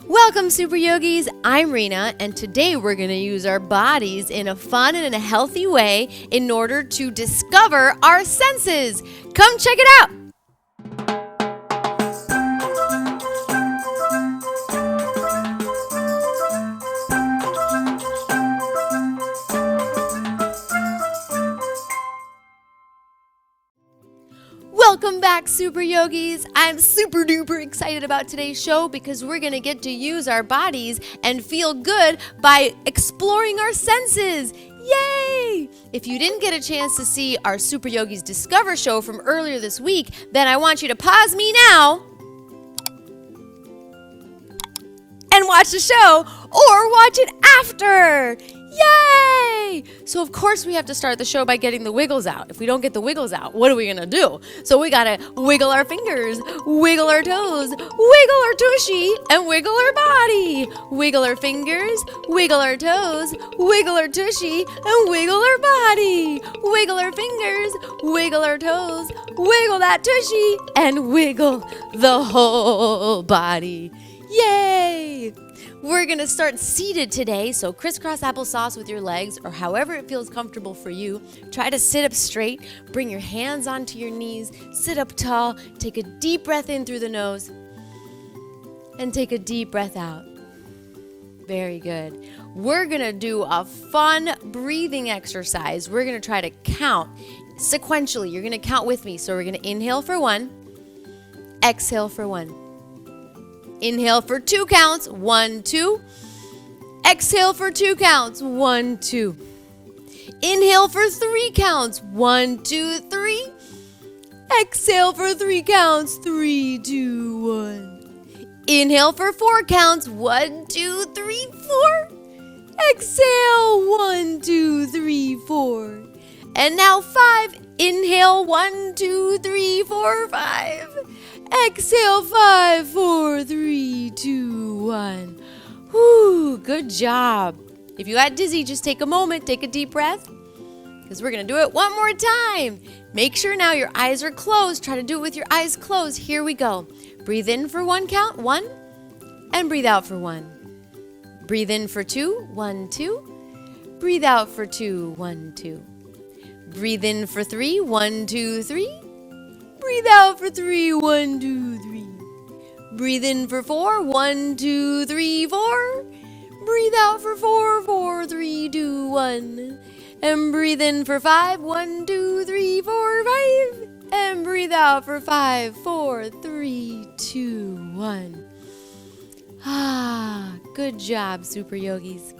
Welcome, Super Yogis. I'm Rina, and today we're going to use our bodies in a fun and in a healthy way in order to discover our senses. Come check it out. Welcome back, Super Yogis. I'm super duper excited about today's show because we're going to get to use our bodies and feel good by exploring our senses. Yay! If you didn't get a chance to see our Super Yogis Discover show from earlier this week, then I want you to pause me now and watch the show or watch it after. Yay! So of course we have to start the show by getting the wiggles out. If we don't get the wiggles out, what are we gonna do? So we gotta wiggle our fingers, wiggle our toes, wiggle our tushy, and wiggle our body. Wiggle our fingers, wiggle our toes, wiggle our tushy, and wiggle our body. Wiggle our fingers, wiggle our toes, wiggle that tushy, and wiggle the whole body. Yay! We're going to start seated today, so crisscross applesauce with your legs or however it feels comfortable for you. Try to sit up straight, bring your hands onto your knees, sit up tall, take a deep breath in through the nose, and take a deep breath out. Very good. We're going to do a fun breathing exercise. We're going to try to count sequentially. You're going to count with me, so we're going to inhale for 1, exhale for 1. Inhale for 2 counts, 1, 2. Exhale for 2 counts, 1, 2. Inhale for 3 counts, 1, 2, 3. Exhale for 3 counts, 3, 2, 1. Inhale for 4 counts, 1, 2, 3, 4. Exhale, 1, 2, 3, 4. And now 5. Inhale, 1, 2, 3, 4, 5. Exhale, 5, 4, 3, 2, 1. Whew, good job. If you got dizzy, just take a moment, take a deep breath, because we're going to do it one more time. Make sure now your eyes are closed. Try to do it with your eyes closed. Here we go. Breathe in for 1 count, 1, and breathe out for 1. Breathe in for 2, 1, 2. Breathe out for 2, 1, 2. Breathe in for 3, 1, 2, 3. Breathe out for 3, 1, 2, 3. Breathe in for 4, 1, 2, 3, 4. Breathe out for 4, 4, 3, 2, 1. And breathe in for 5, 1, 2, 3, 4, 5. And breathe out for 5, 4, 3, 2, 1. Good job, Super Yogis.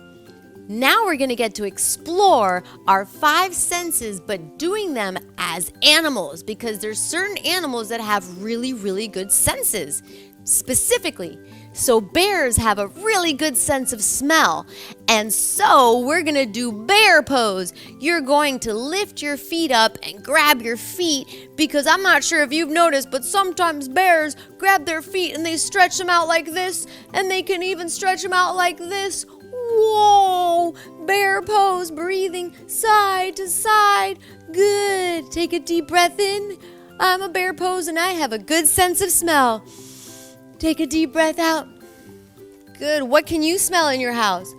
Now we're going to get to explore our 5 senses, but doing them as animals, because there's certain animals that have really, really good senses, specifically. So bears have a really good sense of smell, and so we're going to do bear pose. You're going to lift your feet up and grab your feet, because I'm not sure if you've noticed, but sometimes bears grab their feet and they stretch them out like this, and they can even stretch them out like this. Whoa! Bear pose, breathing side to side. Good. Take a deep breath in. I'm a bear pose and I have a good sense of smell. Take a deep breath out. Good. What can you smell in your house?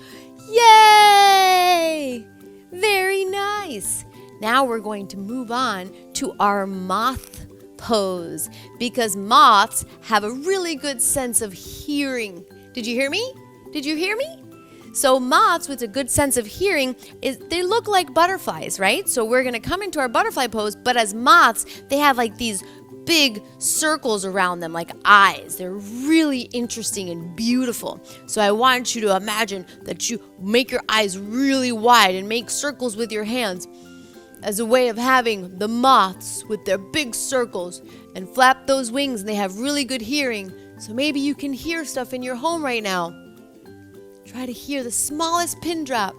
Yay! Very nice. Now we're going to move on to our moth pose, because moths have a really good sense of hearing. Did you hear me? Did you hear me? So moths with a good sense of hearing, they look like butterflies, right? So we're going to come into our butterfly pose, but as moths, they have like these big circles around them like eyes. They're really interesting and beautiful. So I want you to imagine that you make your eyes really wide and make circles with your hands as a way of having the moths with their big circles and flap those wings, and they have really good hearing. So maybe you can hear stuff in your home right now. Try to hear the smallest pin drop.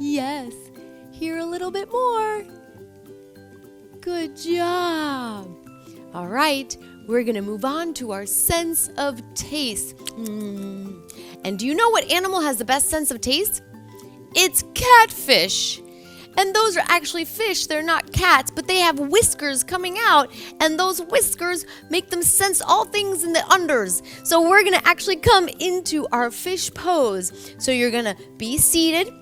Yes. Hear a little bit more. Good job. All right. We're going to move on to our sense of taste. And do you know what animal has the best sense of taste? It's catfish. And those are actually fish. They're not cats, but they have whiskers coming out. And those whiskers make them sense all things in the unders. So we're going to actually come into our fish pose. So you're going to be seated.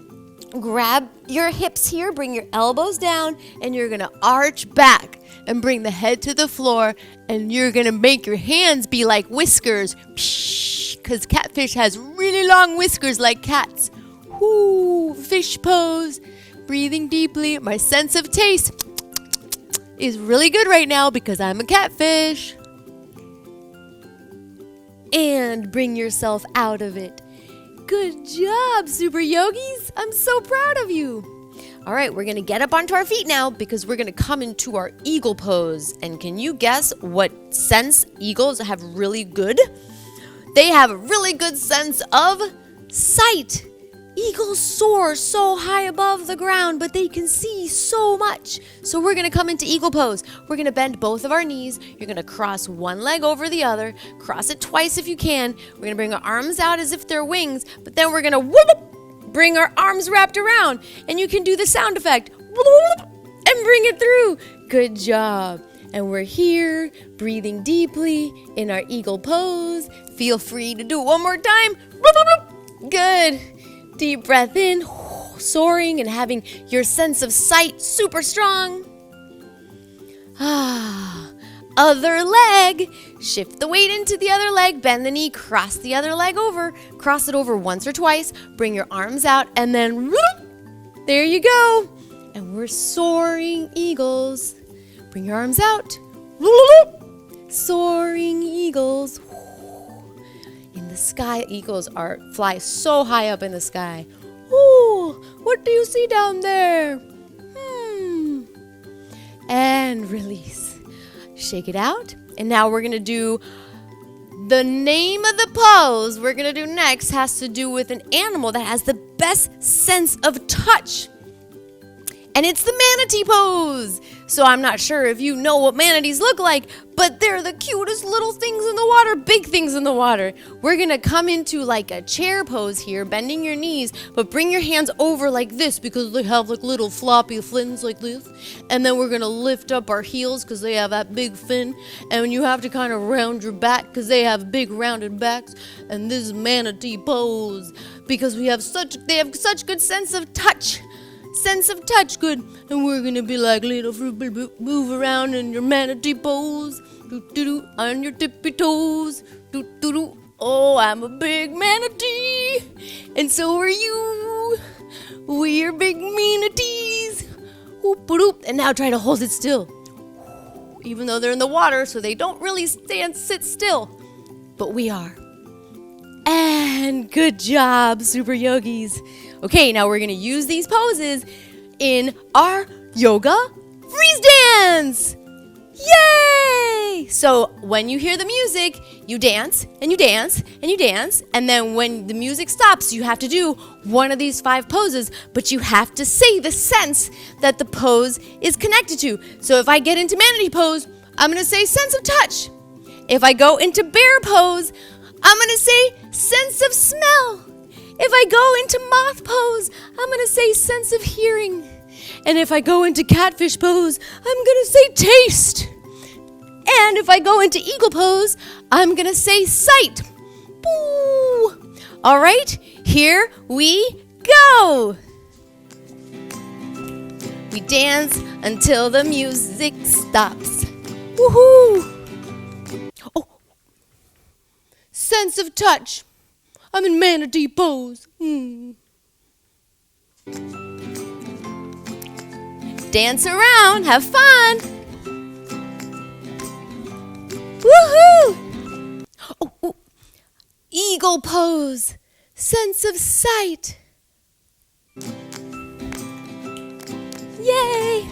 Grab your hips here, bring your elbows down, and you're going to arch back and bring the head to the floor, and you're going to make your hands be like whiskers, because catfish has really long whiskers like cats. Whoo, fish pose, breathing deeply. My sense of taste is really good right now because I'm a catfish. And bring yourself out of it. Good job, super yogis. I'm so proud of you. All right, we're going to get up onto our feet now because we're going to come into our eagle pose. And can you guess what sense eagles have really good? They have a really good sense of sight. Eagles soar so high above the ground, but they can see so much. So we're going to come into eagle pose. We're going to bend both of our knees. You're going to cross one leg over the other. Cross it twice if you can. We're going to bring our arms out as if they're wings, but then we're going to whoop, bring our arms wrapped around. And you can do the sound effect. Whoop, and bring it through. Good job. And we're here, breathing deeply in our eagle pose. Feel free to do it one more time. Good. Deep breath in, soaring and having your sense of sight super strong. Other leg. Shift the weight into the other leg. Bend the knee. Cross the other leg over. Cross it over once or twice. Bring your arms out and then there you go. And we're soaring eagles. Bring your arms out. Soaring eagles. In the sky, eagles fly so high up in the sky. Ooh, what do you see down there? And release. Shake it out. And now we're going to do the name of the pose we're going to do next has to do with an animal that has the best sense of touch. And it's the manatee pose. So I'm not sure if you know what manatees look like, but they're the cutest little things in the water, big things in the water. We're going to come into like a chair pose here, bending your knees, but bring your hands over like this because they have like little floppy fins like this. And then we're going to lift up our heels because they have that big fin. And you have to kind of round your back because they have big rounded backs. And this is manatee pose because they have such good sense of touch. Sense of touch, good. And we're gonna be like little move around in your manatee pose, on your tippy toes, oh, I'm a big manatee, and so are you. We're big manatees. And now try to hold it still, even though they're in the water, so they don't really sit still, but we are. And good job, super yogis. Okay, now we're going to use these poses in our yoga freeze dance. Yay! So when you hear the music, you dance, and you dance, and you dance. And then when the music stops, you have to do one of these 5 poses, but you have to say the sense that the pose is connected to. So if I get into manatee pose, I'm going to say sense of touch. If I go into bear pose, I'm going to say sense of smell. If I go into moth pose, I'm going to say sense of hearing. And if I go into catfish pose, I'm going to say taste. And if I go into eagle pose, I'm going to say sight. Boo! All right, here we go. We dance until the music stops. Woohoo! Oh, sense of touch. I'm in manatee pose. Dance around, have fun. Woohoo! Oh, eagle pose, sense of sight. Yay!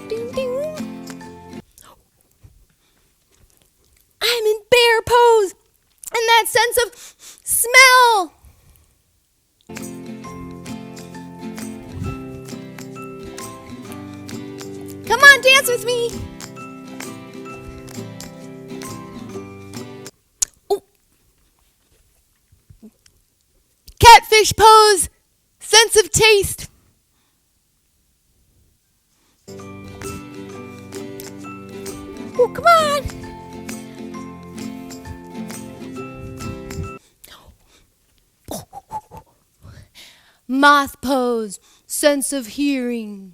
Ding, ding. I'm in bear pose, and that sense of smell. Come on, dance with me. Ooh. Catfish pose, taste. Oh, come on. Moth Pose, sense of hearing.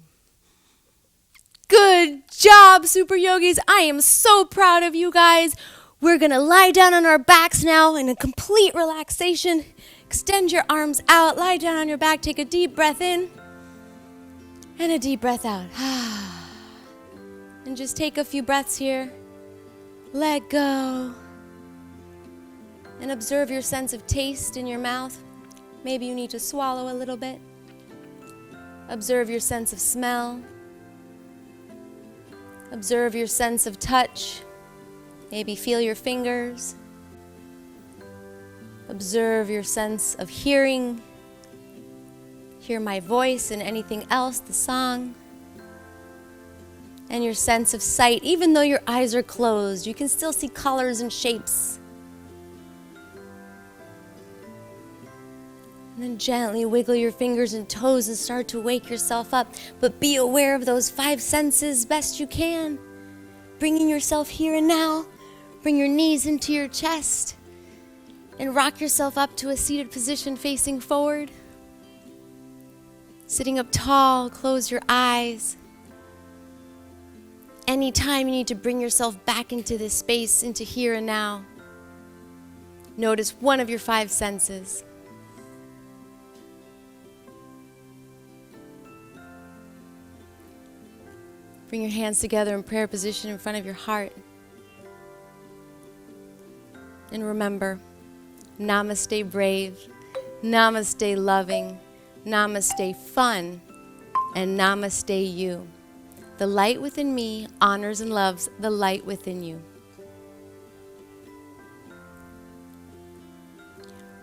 Good job, Super Yogis. I am so proud of you guys. We're going to lie down on our backs now in a complete relaxation. Extend your arms out, lie down on your back, take a deep breath in and a deep breath out. And just take a few breaths here. Let go. And observe your sense of taste in your mouth. Maybe you need to swallow a little bit. Observe your sense of smell. Observe your sense of touch. Maybe feel your fingers. Observe your sense of hearing. Hear my voice and anything else, the song. And your sense of sight. Even though your eyes are closed, you can still see colors and shapes. And then gently wiggle your fingers and toes and start to wake yourself up. But be aware of those 5 senses best you can. Bringing yourself here and now. Bring your knees into your chest. And rock yourself up to a seated position facing forward. Sitting up tall, close your eyes. Anytime you need to bring yourself back into this space, into here and now, notice one of your 5 senses. Bring your hands together in prayer position in front of your heart. And remember, Namaste brave, Namaste loving, Namaste fun, and Namaste you. The light within me honors and loves the light within you.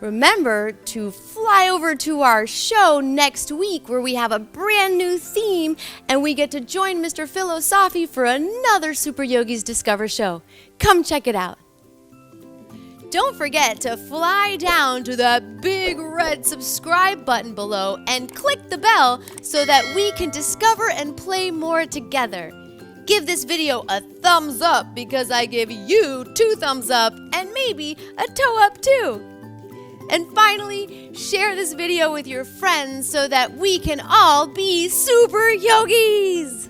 Remember to fly over to our show next week where we have a brand new theme and we get to join Mr. Philosophy for another Super Yogis Discover show. Come check it out. Don't forget to fly down to that big red subscribe button below and click the bell so that we can discover and play more together. Give this video a thumbs up because I give you 2 thumbs up and maybe a toe up too. And finally, share this video with your friends so that we can all be super yogis.